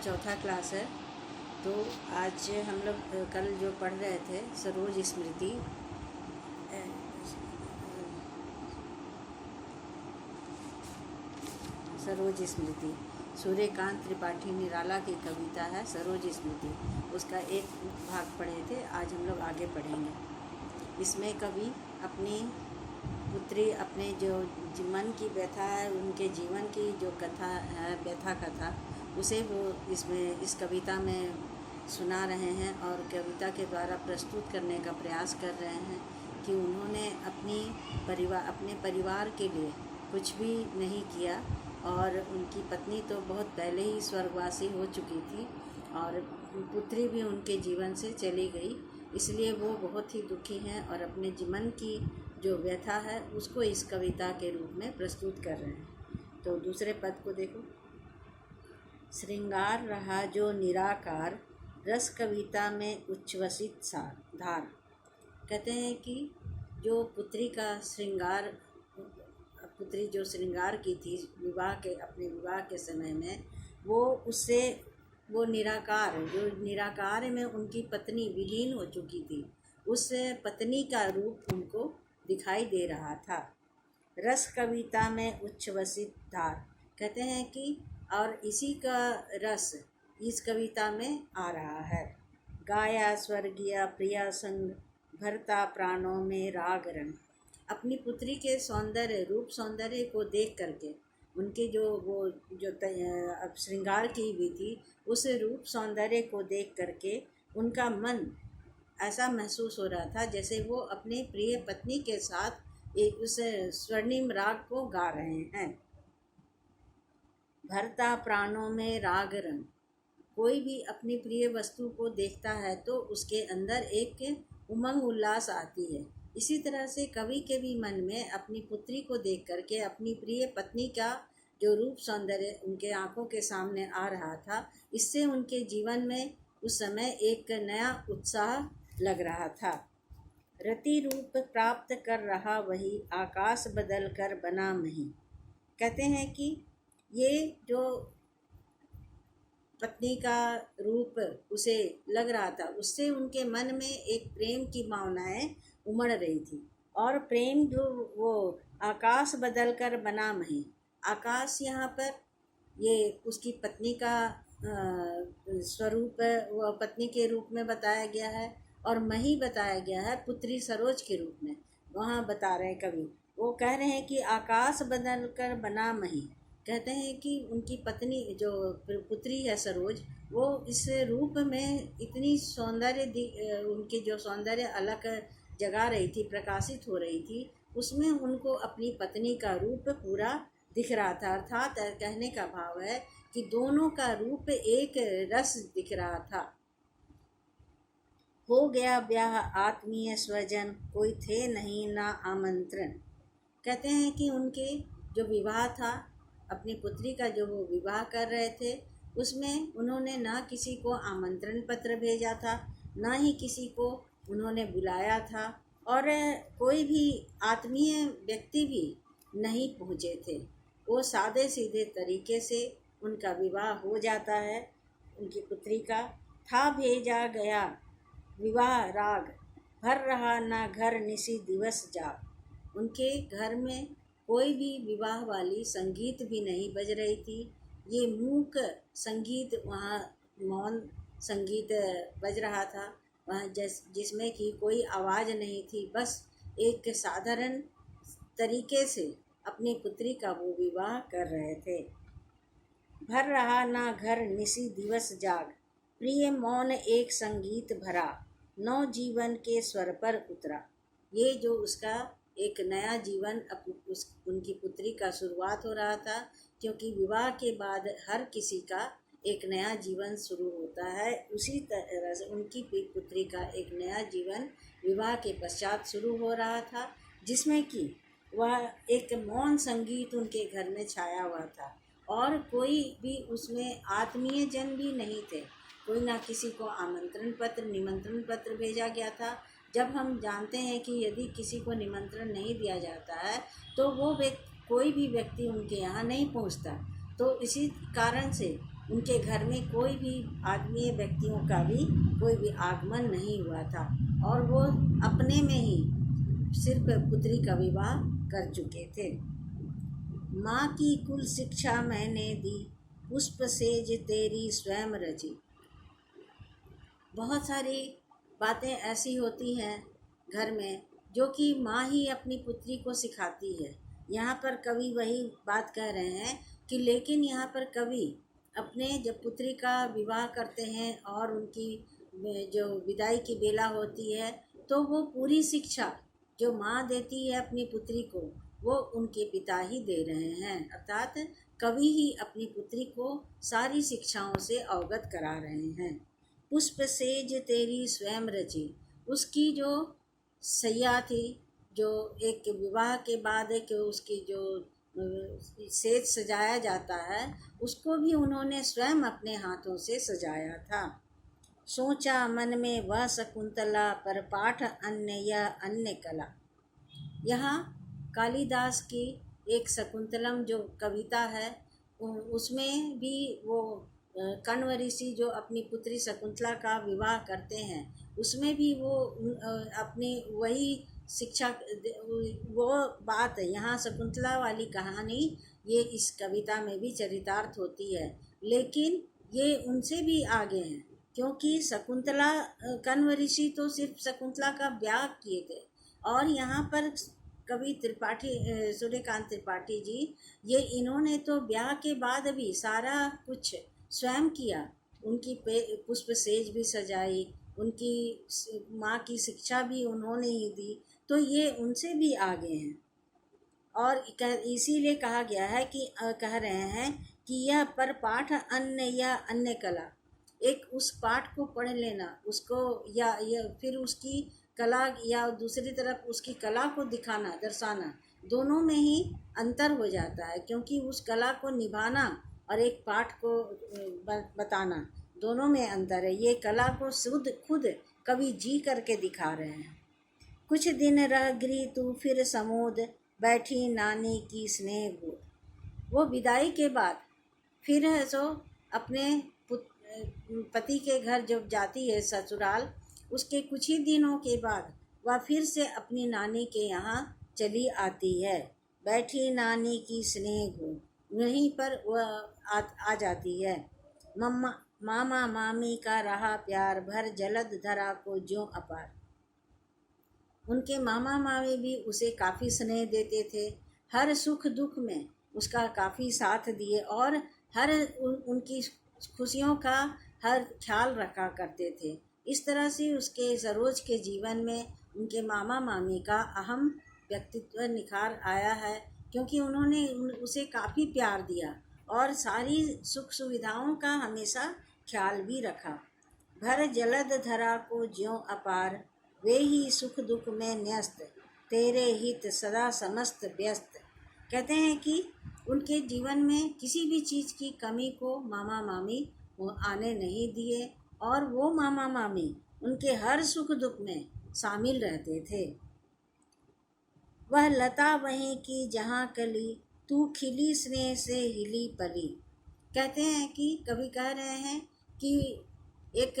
चौथा क्लास है। तो आज हम लोग कल जो पढ़ रहे थे सरोज स्मृति, सरोज स्मृति सूर्यकांत त्रिपाठी निराला की कविता है सरोज स्मृति। उसका एक भाग पढ़े थे, आज हम लोग आगे पढ़ेंगे। इसमें कवि अपनी पुत्री, अपने जो मन की व्यथा है, उनके जीवन की जो कथा है, व्यथा कथा, उसे वो इसमें इस कविता में सुना रहे हैं और कविता के द्वारा प्रस्तुत करने का प्रयास कर रहे हैं कि उन्होंने अपने परिवार के लिए कुछ भी नहीं किया और उनकी पत्नी तो बहुत पहले ही स्वर्गवासी हो चुकी थी और पुत्री भी उनके जीवन से चली गई, इसलिए वो बहुत ही दुखी हैं और अपने जीवन की जो व्यथा है उसको इस कविता के रूप में प्रस्तुत कर रहे हैं। तो दूसरे पद को देखो। श्रृंगार रहा जो निराकार, रस कविता में उच्छ्वसित धार। कहते हैं कि जो पुत्री का श्रृंगार, पुत्री जो श्रृंगार की थी अपने विवाह के समय में, वो निराकार में उनकी पत्नी विलीन हो चुकी थी, उस पत्नी का रूप उनको दिखाई दे रहा था। रस कविता में उच्छ्वसित धार, कहते हैं कि और इसी का रस इस कविता में आ रहा है। गाया स्वर्गीय प्रिया संग, भरता प्राणों में राग रंग। अपनी पुत्री के रूप सौंदर्य को देख करके, उनके जो श्रृंगार की हुई थी, उस रूप सौंदर्य को देख करके उनका मन ऐसा महसूस हो रहा था जैसे वो अपने प्रिय पत्नी के साथ उस स्वर्णिम राग को गा रहे हैं। भरता प्राणों में राग रंग। कोई भी अपनी प्रिय वस्तु को देखता है तो उसके अंदर एक उमंग उल्लास आती है। इसी तरह से कवि के भी मन में अपनी पुत्री को देख करके अपनी प्रिय पत्नी का जो रूप सौंदर्य उनके आंखों के सामने आ रहा था, इससे उनके जीवन में उस समय एक नया उत्साह लग रहा था। रति रूप प्राप्त कर रहा वही, आकाश बदल कर बना मही। कहते हैं कि ये जो पत्नी का रूप उसे लग रहा था, उससे उनके मन में एक प्रेम की भावनाएं उमड़ रही थी और प्रेम जो वो आकाश बदल कर बना मही। आकाश यहाँ पर ये उसकी पत्नी का स्वरूप, वह पत्नी के रूप में बताया गया है और मही बताया गया है पुत्री सरोज के रूप में। वहाँ बता रहे हैं कवि, वो कह रहे हैं कि आकाश बदल कर बना मही। कहते हैं कि उनकी पत्नी जो पुत्री है सरोज, वो इस रूप में इतनी उनकी जो सौंदर्य अलग जगा रही थी, प्रकाशित हो रही थी, उसमें उनको अपनी पत्नी का रूप पूरा दिख रहा था। अर्थात कहने का भाव है कि दोनों का रूप एक रस दिख रहा था। हो गया ब्याह आत्मीय स्वजन, कोई थे नहीं ना आमंत्रण। कहते हैं कि उनके जो विवाह था, अपनी पुत्री का जो वो विवाह कर रहे थे, उसमें उन्होंने ना किसी को आमंत्रण पत्र भेजा था, ना ही किसी को उन्होंने बुलाया था और कोई भी आत्मीय व्यक्ति भी नहीं पहुँचे थे। वो सादे सीधे तरीके से उनका विवाह हो जाता है। उनकी पुत्री का था भेजा गया विवाह राग, भर रहा ना घर निसी दिवस जाग। उनके घर में कोई भी विवाह वाली संगीत भी नहीं बज रही थी। ये मूक संगीत, वहाँ मौन संगीत बज रहा था, वहाँ जिसमें कि कोई आवाज़ नहीं थी। बस एक साधारण तरीके से अपनी पुत्री का वो विवाह कर रहे थे। भर रहा ना घर निसी दिवस जाग, प्रिय मौन एक संगीत भरा, नौ जीवन के स्वर पर उतरा। ये जो उसका एक नया जीवन उनकी पुत्री का शुरुआत हो रहा था, क्योंकि विवाह के बाद हर किसी का एक नया जीवन शुरू होता है। उसी तरह से उनकी पुत्री का एक नया जीवन विवाह के पश्चात शुरू हो रहा था, जिसमें कि वह एक मौन संगीत उनके घर में छाया हुआ था और कोई भी उसमें आत्मीय जन भी नहीं थे। कोई ना किसी को आमंत्रण पत्र, निमंत्रण पत्र भेजा गया था। जब हम जानते हैं कि यदि किसी को निमंत्रण नहीं दिया जाता है तो वो कोई भी व्यक्ति उनके यहाँ नहीं पहुँचता। तो इसी कारण से उनके घर में कोई भी आदमी व्यक्तियों का भी कोई भी आगमन नहीं हुआ था और वो अपने में ही सिर्फ पुत्री का विवाह कर चुके थे। माँ की कुल शिक्षा मैंने दी, पुष्प सेज तेरी स्वयं रची। बहुत सारी बातें ऐसी होती हैं घर में जो कि माँ ही अपनी पुत्री को सिखाती है। यहाँ पर कवि वही बात कह रहे हैं कि लेकिन यहाँ पर कवि अपने जब पुत्री का विवाह करते हैं और उनकी जो विदाई की बेला होती है तो वो पूरी शिक्षा जो माँ देती है अपनी पुत्री को वो उनके पिता ही दे रहे हैं, अर्थात कवि ही अपनी पुत्री को सारी शिक्षाओं से अवगत करा रहे हैं। पुष्प सेज तेरी स्वयं रची, उसकी जो सैया थी, जो एक विवाह के बाद एक उसकी जो सेज सजाया जाता है उसको भी उन्होंने स्वयं अपने हाथों से सजाया था। सोचा मन में वह शकुंतला, पर पाठ अन्य यह अन्य कला। यहाँ कालिदास की एक शकुंतलम जो कविता है उसमें भी वो कण्व ऋषि जो अपनी पुत्री शकुंतला का विवाह करते हैं उसमें भी वो अपनी वही शिक्षा वो बात है। यहाँ शकुंतला वाली कहानी ये इस कविता में भी चरितार्थ होती है, लेकिन ये उनसे भी आगे हैं क्योंकि शकुंतला कण्व ऋषि तो सिर्फ शकुंतला का ब्याह किए थे और यहाँ पर कवि त्रिपाठी सूर्यकांत त्रिपाठी जी ये इन्होंने तो ब्याह के बाद भी सारा कुछ स्वयं किया। उनकी पुष्प सेज भी सजाई, उनकी माँ की शिक्षा भी उन्होंने ही दी, तो ये उनसे भी आगे हैं। और इसीलिए कहा गया है कि कह रहे हैं कि यह पर पाठ अन्य या अन्य कला, एक उस पाठ को पढ़ लेना उसको या फिर उसकी कला या दूसरी तरफ उसकी कला को दिखाना दर्शाना, दोनों में ही अंतर हो जाता है क्योंकि उस कला को निभाना और एक पाठ को बताना दोनों में अंतर है। ये कला को खुद कवि जी करके दिखा रहे हैं। कुछ दिन रह गृह तू फिर समोद, बैठी नानी की स्नेह गोद। वो विदाई के बाद फिर है सो अपने पति के घर जब जाती है ससुराल, उसके कुछ ही दिनों के बाद वह फिर से अपनी नानी के यहाँ चली आती है। बैठी नानी की स्नेह गोद, वहीं पर वह आ जाती है। मामा मामी का रहा प्यार, भर जलद धरा को ज्यों अपार। उनके मामा मामी भी उसे काफ़ी स्नेह देते थे, हर सुख दुख में उसका काफ़ी साथ दिए और हर उनकी खुशियों का हर ख्याल रखा करते थे। इस तरह से उसके सरोज के जीवन में उनके मामा मामी का अहम व्यक्तित्व निखार आया है क्योंकि उन्होंने उसे काफ़ी प्यार दिया और सारी सुख सुविधाओं का हमेशा ख्याल भी रखा। भर जलद धरा को ज्यों अपार, वे ही सुख दुख में न्यस्त, तेरे हित सदा समस्त व्यस्त। कहते हैं कि उनके जीवन में किसी भी चीज़ की कमी को मामा मामी आने नहीं दिए और वो मामा मामी उनके हर सुख दुख में शामिल रहते थे। वह लता वहीं की जहाँ कली, तू खिली स्नेह से हिली पली। कहते हैं कि कवि कह रहे हैं कि एक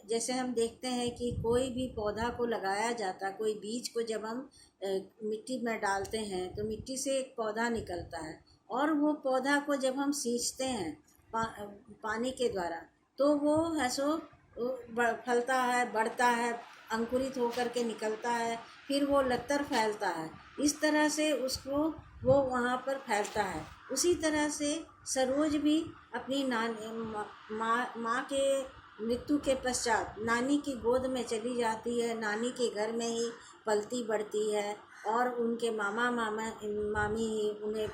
जैसे हम देखते हैं कि कोई भी पौधा को लगाया जाता, कोई बीज को जब हम मिट्टी में डालते हैं तो मिट्टी से एक पौधा निकलता है और वो पौधा को जब हम सींचते हैं पानी के द्वारा तो वो है सो फलता है, बढ़ता है, अंकुरित होकर के निकलता है, फिर वो लतर फैलता है। इस तरह से उसको वो वहाँ पर फैलता है। उसी तरह से सरोज भी अपनी माँ के मृत्यु के पश्चात नानी की गोद में चली जाती है, नानी के घर में ही पलती बढ़ती है और उनके मामा मामी उन्हें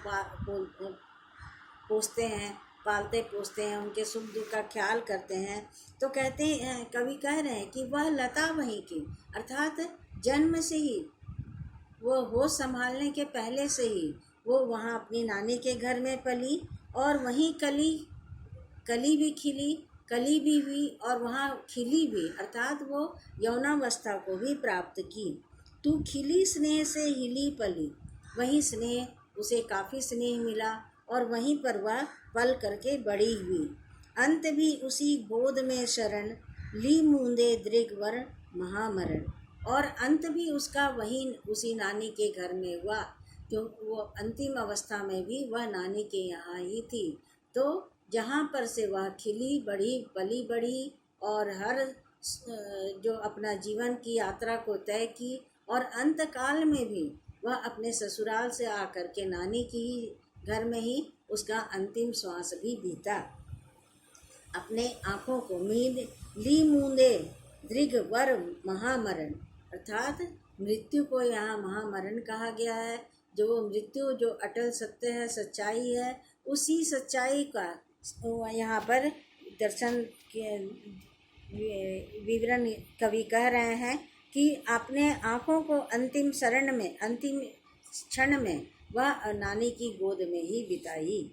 पोसते हैं, पालते पोसते हैं, उनके सुख दुख का ख्याल करते हैं। तो कहते हैं, कवि कह रहे हैं कि वह लता वहीं की, अर्थात जन्म से ही वो होश संभालने के पहले से ही वो वहाँ अपनी नानी के घर में पली और वहीं कली भी खिली, कली भी हुई और वहाँ खिली भी, अर्थात वो यौनावस्था को भी प्राप्त की। तू खिली स्नेह से हिली पली, वहीं स्नेह उसे काफ़ी स्नेह मिला और वहीं पर वह पल करके बड़ी हुई। अंत भी उसी गोद में शरण, ली मूंदे दृगवर महामरण। और अंत भी उसका वही उसी नानी के घर में हुआ, जो वो अंतिम अवस्था में भी वह नानी के यहाँ ही थी। तो जहाँ पर से वह खिली बढ़ी पली बढ़ी और हर जो अपना जीवन की यात्रा को तय की, और अंत काल में भी वह अपने ससुराल से आकर के नानी की घर में ही उसका अंतिम श्वास भी बीता। अपने आँखों को मींद ली मूंदे दृग वर महामरण, अर्थात मृत्यु को यहाँ महामरण कहा गया है। जो वो मृत्यु जो अटल सत्य है, सच्चाई है, उसी सच्चाई का यहाँ पर दर्शन के विवरण कवि कह रहे हैं कि अपने आँखों को अंतिम शरण में, अंतिम क्षण में वह नानी की गोद में ही बिताई।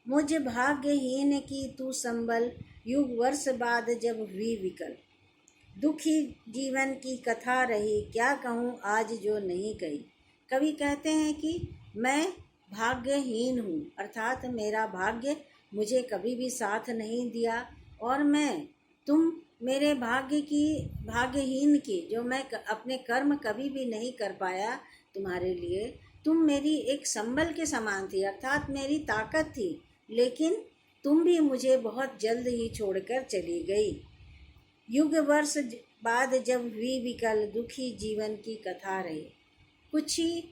मुझ भाग्यहीन की तू संबल, युग वर्ष बाद जब हुई विकल। दुखी जीवन की कथा रही, क्या कहूँ आज जो नहीं कही। कवि कहते हैं कि मैं भाग्यहीन हूँ, अर्थात मेरा भाग्य मुझे कभी भी साथ नहीं दिया, और तुम मेरे भाग्यहीन की, जो मैं अपने कर्म कभी भी नहीं कर पाया तुम्हारे लिए, तुम मेरी एक संबल के समान थी, अर्थात मेरी ताकत थी, लेकिन तुम भी मुझे बहुत जल्द ही छोड़कर चली गई। युग वर्ष बाद जब हुई विकल, दुखी जीवन की कथा रही। कुछ ही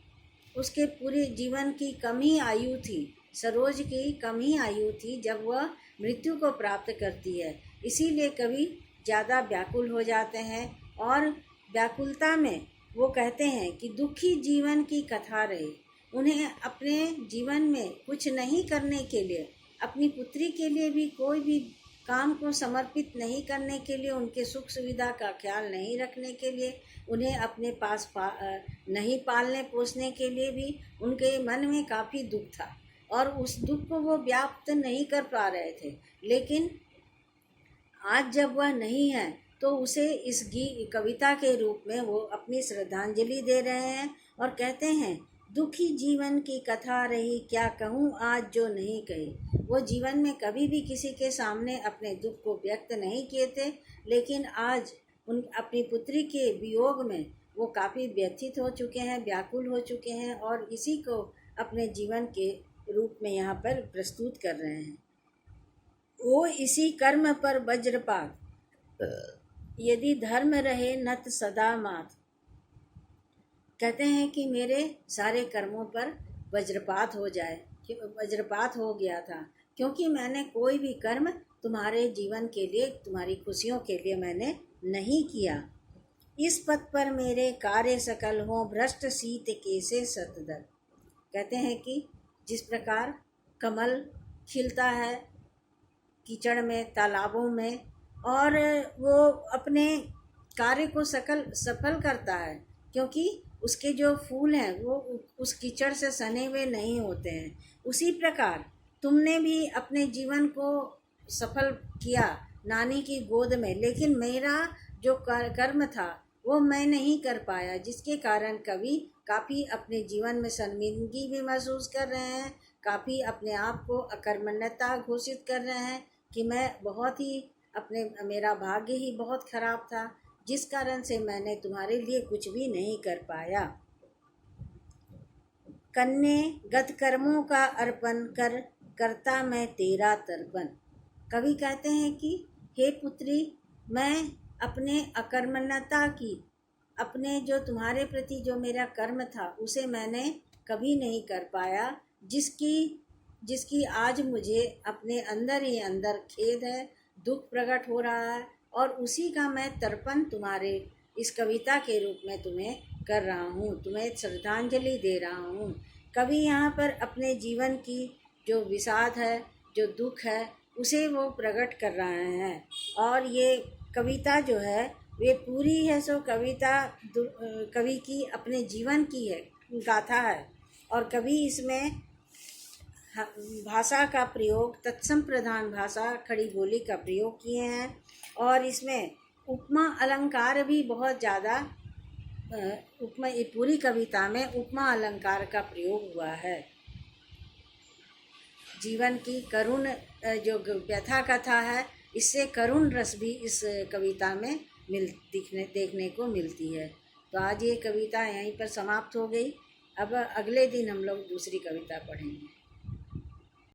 उसके पूरे जीवन की कम ही आयु थी, सरोज की कम ही आयु थी जब वह मृत्यु को प्राप्त करती है। इसीलिए कवि ज़्यादा व्याकुल हो जाते हैं, और व्याकुलता में वो कहते हैं कि दुखी जीवन की कथा रही। उन्हें अपने जीवन में कुछ नहीं करने के लिए, अपनी पुत्री के लिए भी कोई भी काम को समर्पित नहीं करने के लिए, उनके सुख सुविधा का ख्याल नहीं रखने के लिए, उन्हें अपने पास नहीं पालने पोसने के लिए भी उनके मन में काफ़ी दुख था, और उस दुख को वो व्याप्त नहीं कर पा रहे थे। लेकिन आज जब वह नहीं है तो उसे इस कविता के रूप में वो अपनी श्रद्धांजलि दे रहे हैं, और कहते हैं दुखी जीवन की कथा रही, क्या कहूँ आज जो नहीं कही। वो जीवन में कभी भी किसी के सामने अपने दुख को व्यक्त नहीं किए थे, लेकिन आज अपनी पुत्री के वियोग में वो काफ़ी व्यथित हो चुके हैं, व्याकुल हो चुके हैं, और इसी को अपने जीवन के रूप में यहाँ पर प्रस्तुत कर रहे हैं। वो इसी कर्म पर वज्रपात, यदि धर्म रहे नत सदा मात। कहते हैं कि मेरे सारे कर्मों पर वज्रपात हो जाए, वज्रपात हो गया था, क्योंकि मैंने कोई भी कर्म तुम्हारे जीवन के लिए, तुम्हारी खुशियों के लिए मैंने नहीं किया। इस पथ पर मेरे कार्य सकल हों, भ्रष्ट शीत कैसे सतदर। कहते हैं कि जिस प्रकार कमल खिलता है कीचड़ में, तालाबों में, और वो अपने कार्य को सफल करता है, क्योंकि उसके जो फूल हैं वो उस कीचड़ से सने हुए नहीं होते हैं। उसी प्रकार तुमने भी अपने जीवन को सफल किया नानी की गोद में, लेकिन मेरा जो कर्म था वो मैं नहीं कर पाया, जिसके कारण कवि काफ़ी अपने जीवन में शर्मिंदगी भी महसूस कर रहे हैं, काफ़ी अपने आप को अकर्मण्यता घोषित कर रहे हैं कि मैं बहुत ही मेरा भाग्य ही बहुत खराब था, जिस कारण से मैंने तुम्हारे लिए कुछ भी नहीं कर पाया। कन्ने गत कर्मों का अर्पण कर, करता मैं तेरा तर्पण। कवि कहते हैं कि हे पुत्री, मैं अपने अकर्मण्यता की, अपने जो तुम्हारे प्रति जो मेरा कर्म था उसे मैंने कभी नहीं कर पाया, जिसकी आज मुझे अपने अंदर ही अंदर खेद है, दुख प्रकट हो रहा है, और उसी का मैं तर्पण तुम्हारे इस कविता के रूप में तुम्हें कर रहा हूँ, तुम्हें श्रद्धांजलि दे रहा हूँ। कवि यहाँ पर अपने जीवन की जो विषाद है, जो दुख है, उसे वो प्रकट कर रहे हैं। और ये कविता जो है वे पूरी है सो कविता कवि की अपने जीवन की है, गाथा है, और कवि इसमें भाषा का प्रयोग, तत्सम प्रधान भाषा, खड़ी बोली का प्रयोग किए हैं, और इसमें उपमा अलंकार भी बहुत ज़्यादा, पूरी कविता में उपमा अलंकार का प्रयोग हुआ है। जीवन की करुण जो व्यथा कथा है, इससे करुण रस भी इस कविता में देखने को मिलती है। तो आज ये कविता यहीं पर समाप्त हो गई। अब अगले दिन हम लोग दूसरी कविता पढ़ेंगे।